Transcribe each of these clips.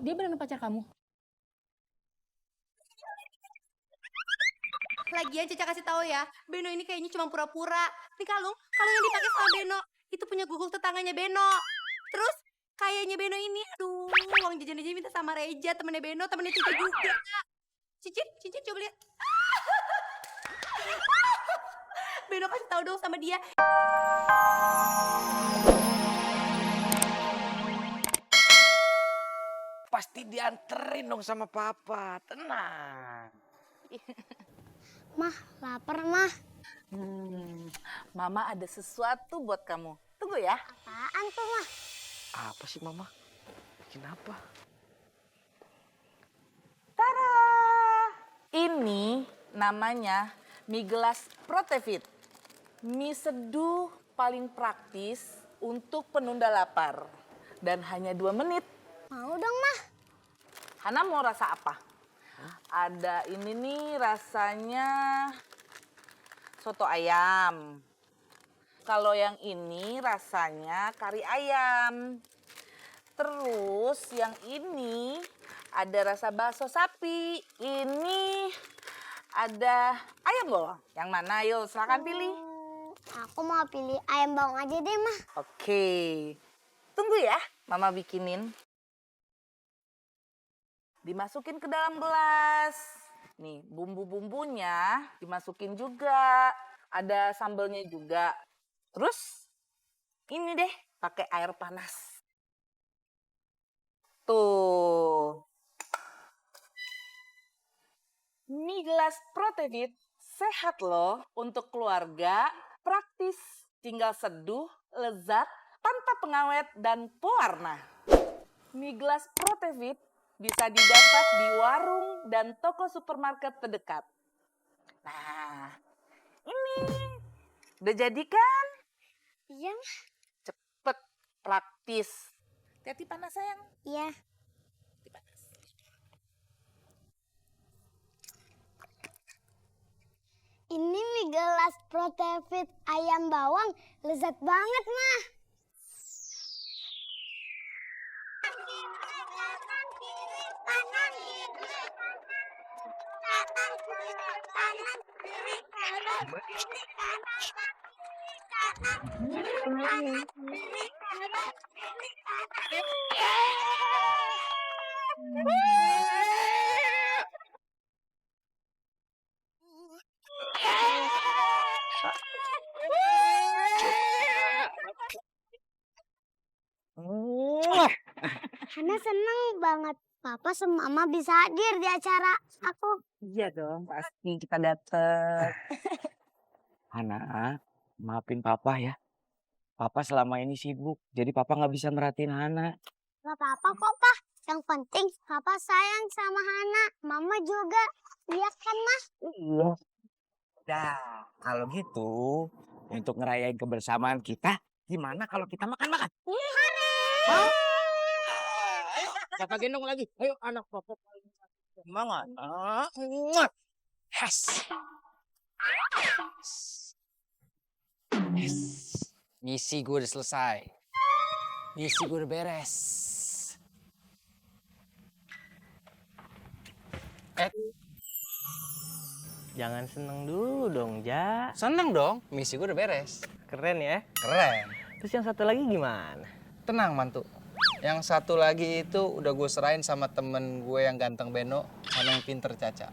Dia beneran pacar kamu? Lagian Caca kasih tahu ya, Beno ini kayaknya cuma pura-pura. Nih kalung yang dipakai sama Beno itu punya guguk tetangganya Beno. Terus kayaknya Beno ini, aduh, uang jajan aja minta sama Reja, temennya Beno, temennya Cici juga. Cici coba lihat. Beno kasih tahu dong sama dia. Pasti dianterin dong sama papa, tenang. Mah, lapar mah. Mama ada sesuatu buat kamu. Tunggu ya. Apaan tuh mah? Apa sih mama? Bikin apa? Tada! Ini namanya mie gelas Protevit. Mie seduh paling praktis untuk penunda lapar. Dan hanya 2 menit. Mau dong mah. Hana mau rasa apa? Ada ini nih rasanya soto ayam. Kalau yang ini rasanya kari ayam. Terus yang ini ada rasa bakso sapi. Ini ada ayam loh. Yang mana? Ayo silakan pilih. Aku mau pilih ayam bawang aja deh mah. Oke. Tunggu ya, Mama bikinin. Dimasukin ke dalam gelas. Nih, bumbu-bumbunya dimasukin juga. Ada sambelnya juga. Terus ini deh, pakai air panas. Tuh. Mie gelas Protevit sehat loh untuk keluarga, praktis, tinggal seduh, lezat, tanpa pengawet dan pewarna. Mie gelas Protevit bisa didapat di warung dan toko supermarket terdekat. Nah, ini udah jadi kan? Iya mah. Cepet, praktis. Hati-hati panas sayang. Iya. Hati panas. Ini mie gelas Protevit ayam bawang lezat banget mah. Hana seneng banget Papa sama Mama bisa hadir di acara aku. Iya dong, pasti kita dateng. Hana, maafin papa ya. Papa selama ini sibuk, jadi papa nggak bisa merhatiin Hana. Gak apa-apa kok, Pak. Yang penting Papa sayang sama Hana. Mama juga. Iya kan, Mas? Iya. Dah, kalau gitu, untuk ngerayain kebersamaan kita, gimana kalau kita makan-makan? Mau? Ayo, papa gendong lagi. Ayo, anak papa. Semangat. Yes. Yes. Misi gue udah selesai. Misi gue udah beres. Jangan seneng dulu dong, Ja. Seneng dong, misi gue udah beres. Keren ya. Keren. Terus yang satu lagi gimana? Tenang mantu. Yang satu lagi itu udah gue serahin sama temen gue yang ganteng Beno sama yang pinter Caca.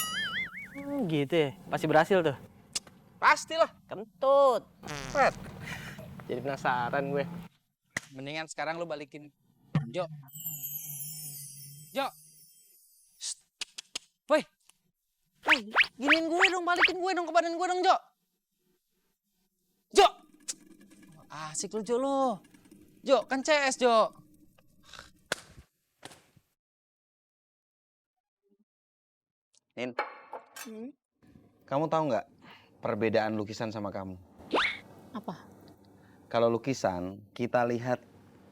Gitu ya. Pasti berhasil tuh. Pastilah. Kentut. Fred. Jadi penasaran gue. Mendingan sekarang lu balikin Jo. Jo. Shh. Woi. Woi, giniin gue dong, balikin gue dong ke badan gue dong, Jo. Jo. Asik lu, Jo lu. Jo, kan CS, Jo. Nin, kamu tahu nggak perbedaan lukisan sama kamu? Apa? Kalau lukisan, kita lihat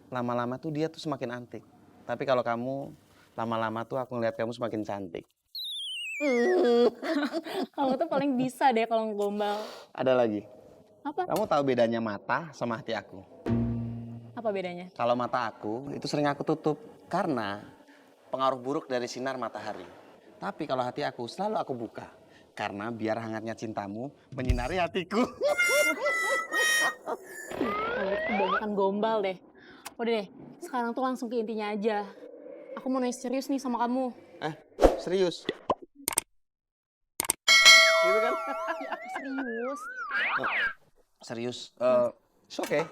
lama-lama tuh dia tuh semakin antik. Tapi kalau kamu, lama-lama tuh aku ngeliat kamu semakin cantik. Kamu tuh paling bisa deh kalau ngegombal. Ada lagi. Apa? Kamu tahu bedanya mata sama hati aku? Apa bedanya? Kalau mata aku, itu sering aku tutup. Karena pengaruh buruk dari sinar matahari. Tapi kalau hati aku selalu aku buka. Karena biar hangatnya cintamu menyinari hatiku. Kebanyakan gombal deh. Udah deh, sekarang tuh langsung ke intinya aja. Aku mau nanya serius nih sama kamu. Serius? Gitu kan? Serius? Serius? It's okay.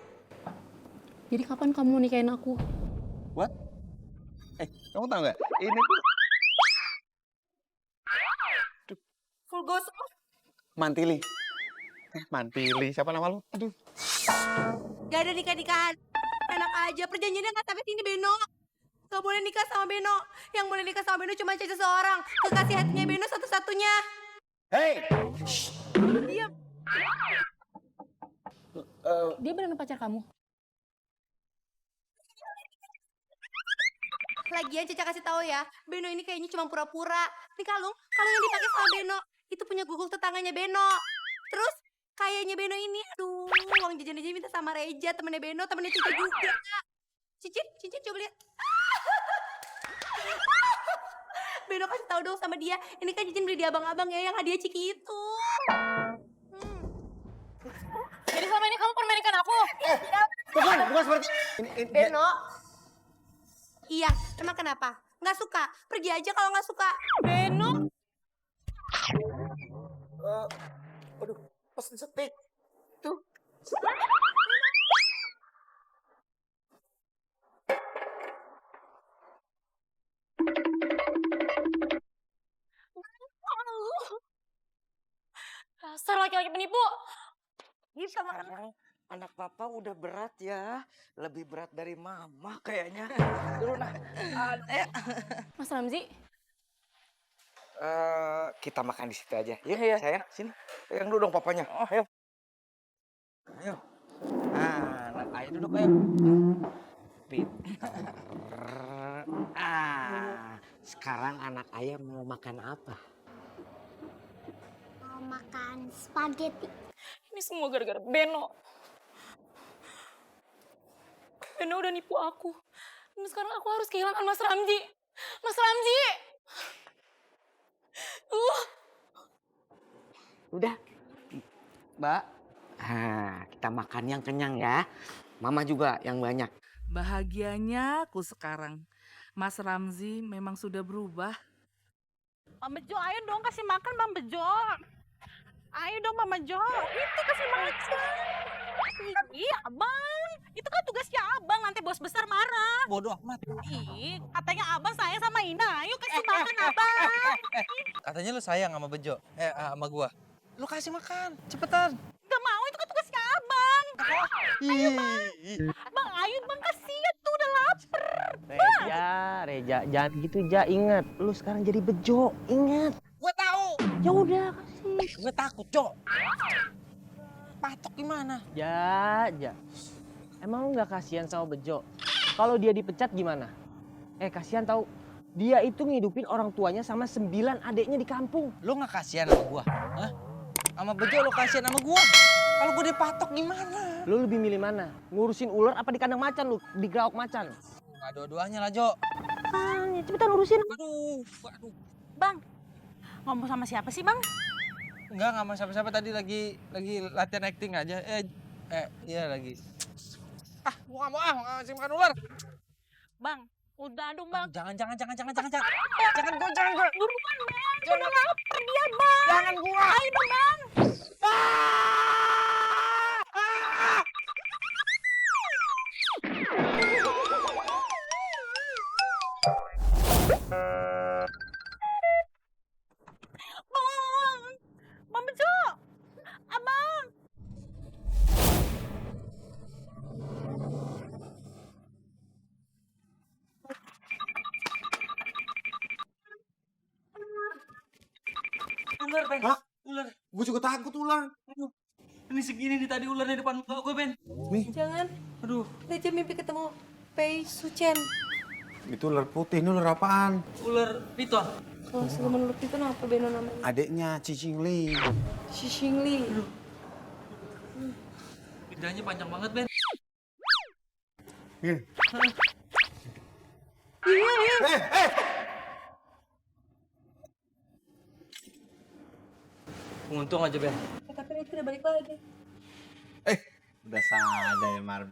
Jadi kapan kamu nikahin aku? What? Kamu tahu nggak? Ini tuh Full ghost. Mantili. Mantili. Siapa nama lu? Aduh. Gak ada nikah-nikahan. Enak aja, perjanjiannya nggak tapi ini Beno. Gak boleh nikah sama Beno. Yang boleh nikah sama Beno cuma Caca seorang. Kekasih hatinya Beno satu-satunya. Hey! Diam. Dia beneran pacar kamu? Lagian Caca kasih tahu ya, Beno ini kayaknya cuma pura-pura. Nih kalung yang dipakai sama Beno itu punya guguk tetangganya Beno. Terus kayaknya Beno ini, aduh, uang jajan aja minta sama Reja, temennya Beno, temennya Cici juga. Cincin coba lihat. Beno kasih tahu dong sama dia, ini kan cincin beli di abang-abang ya, yang hadiah Ciki itu. Jadi selama ini kamu permainkan aku? Bukan seperti Beno. Iya, emang kenapa? Nggak suka? Pergi aja kalau nggak suka. Beno? Aduh, pesen steak. Tuh. Dasar laki-laki penipu. Sekarang anak papa udah berat ya. Lebih berat dari mama kayaknya. Dulu nah. Mas Ramzi, Kita makan di situ aja. Yuk, sayang. Sini. Pegang dulu dong papanya. Oh, ayo. Ayo. Anak ayah duduk, ayo. Pintar. Sekarang anak ayah mau makan apa? Mau makan spaghetti. ini semua gara-gara Beno. Beno udah nipu aku. Dan sekarang aku harus kehilangan Mas Ramzi. Mas Ramzi! Udah. Mbak. Kita makan yang kenyang ya. Mama juga yang banyak. Bahagianya aku sekarang. Mas Ramzi memang sudah berubah. Bang Bejo, ayo dong kasih makan Bang Bejo. Ayo dong Bang Bejo, itu kasih makan. Iya abang, itu kan tugasnya abang, nanti bos besar marah. Bodoh amat. Ih, katanya abang sayang sama Ina, ayo kasih makan abang. Katanya lu sayang sama Bejo. Sama gua. Lu kasih makan, cepetan. Gak mau, itu kan tugasnya abang. Ayo bang, bang ayo bang kasihan tuh udah lapar. Reja, jangan gitu Ja, ingat. Lu sekarang jadi bejo, ingat. Gua tahu. Ya udah kasih. Gue takut, Cok. Patok gimana? Ja. Emang lu nggak kasihan sama bejo? Kalau dia dipecat gimana? Kasihan tahu. Dia itu ngidupin orang tuanya sama 9 adeknya di kampung. Lu nggak kasihan sama gua? Hah? Sama Bejo lu kasihan sama gua? Kalau gua dipatok gimana? Lu lebih milih mana? Ngurusin ular apa di kandang macan lu? Di grauk macan? Nggak dua-duanya lah, Jo. Ya cepetan urusin. Aduh. Bang, ngomong sama siapa sih bang? Enggak sama siapa-siapa tadi lagi latihan acting aja. Iya lagi. Gua nggak mau ngasih makan ular. Bang, udah dong bang. Jangan. Jangan gua. Buruan bang, udah lapar dia bang. Jangan gua. Ayo dong bang. Bang Bejo, abang. Ular, Ben. Hah? Ular. Gue juga takut ular. Ini segini di tadi ular di depan muka gue, Ben. Jangan. Aduh. Reja mimpi ketemu Pei Suchen. Itu ular putih, ini ular apaan? Ular piton. Kalau sebelum menurut itu apa Beno namanya? Adeknya Cicing Li. Xixing Li. Lidahnya panjang banget, Ben. Nih, Untung aja, Ben. Tapi Rifki udah balik lagi. Udah sadar ya, Mar.